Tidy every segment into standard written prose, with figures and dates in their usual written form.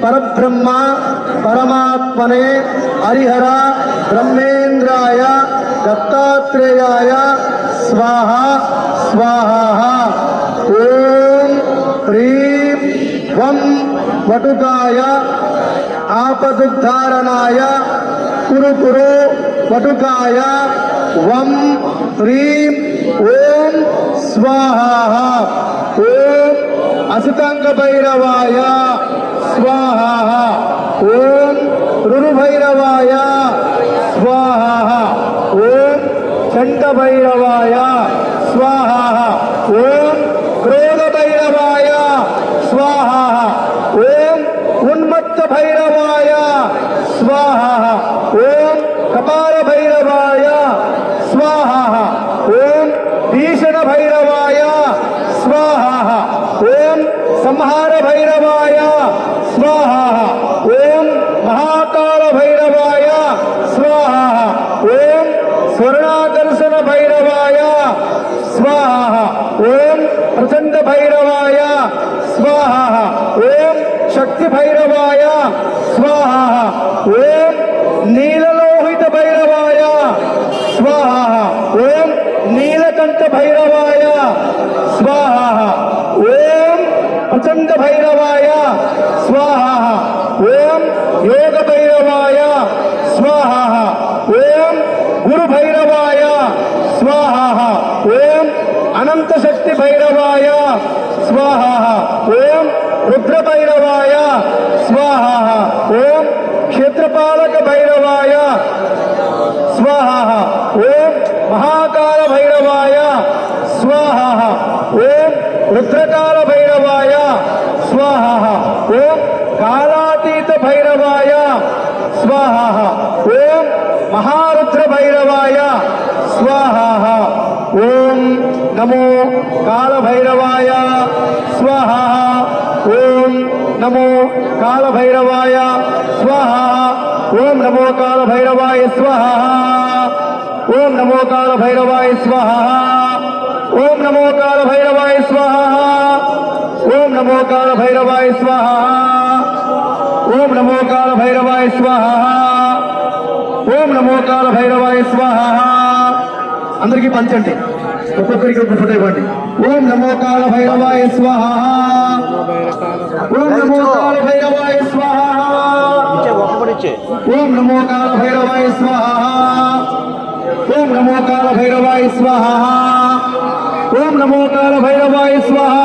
परब्रह्म परमात्मने हरिहर ब्रह्मेन्द्राय दत्तात्रेयाय स्वाहा स्वाहा। ओम ह्रीं वं वटुकाय आपदुद्धारणाय कुरु कुरु वटुकाय वं ह्रीं ओम स्वाहा। ओम असुतांग भैरवाय स्वाहा। ओम रुरुभैरवाय स्वाहा। ओम चंड भैरवाय स्वाहा। ओम क्रोध भैरवाय स्वाहा। ओम उन्मत्त भैरवाय स्वाहा। ओम कपाल भैरवाय स्वाहा। ओम भीषण भैरवाय स्वाहा। ओम संहार भैरवाय स्वाहा। ओम महाकाल भैरवाय स्वाहा। ओम स्वर्णाकर्षण भैरवाय स्वाहा। ओम प्रचंड भैरवाय स्वाहा। ओम शक्ति भैरवाय स्वाहा। ओम नीललोहित भैरवाय स्वाहा। ओम नीलकंठ भैरवाय स्वाहा। ओम प्रचंड भैरवाय स्वाहा। ओम योग भैरवाय स्वाहा। ओम गुरु भैरवाय स्वाहा। ओम अनंत शक्ति भैरवाय स्वाहा। ओम रुद्र भैरवाय स्वाहा। ओम क्षेत्रपालक भैरवाय स्वाहा। ओम महाकाल भैरवाय स्वाहा। ओम रुद्रकाल भैरवाय स्वाहा। ओम कालातीत भैरवाय स्वाहा। ओम महारुद्र भैरवाय स्वाहा। ओम नमो काल भैरवाय स्वाहा। ओम नमो काल भैरवाय स्वाहा। ओम नमो काल भैरवाय स्वाहा। ओम नमो काल भैरवाय स्वाहा। ओम नमो काल भैरवाय स्वाहा। ओम नमो काल भैरवाय स्वाहा। ओम नमो काल भैरवाय स्वाहा। ओम नमो काल भैरवाय स्वाहा। अंदर की पंचंడి ఒక్కొక్కరికి ఒక ఫోటో ఇవ్వండి। ఓం నమో కాల భైరవాయ స్వాహా। ఓం నమో కాల భైరవాయ స్వాహా। ఓం నమో కాల భైరవాయ స్వాహా। ఓం నమో కాల భైరవాయ స్వాహా। ఓం నమో కాల భైరవాయ స్వాహా।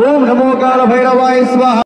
ఓం నమో కాల భైరవాయ స్వాహా।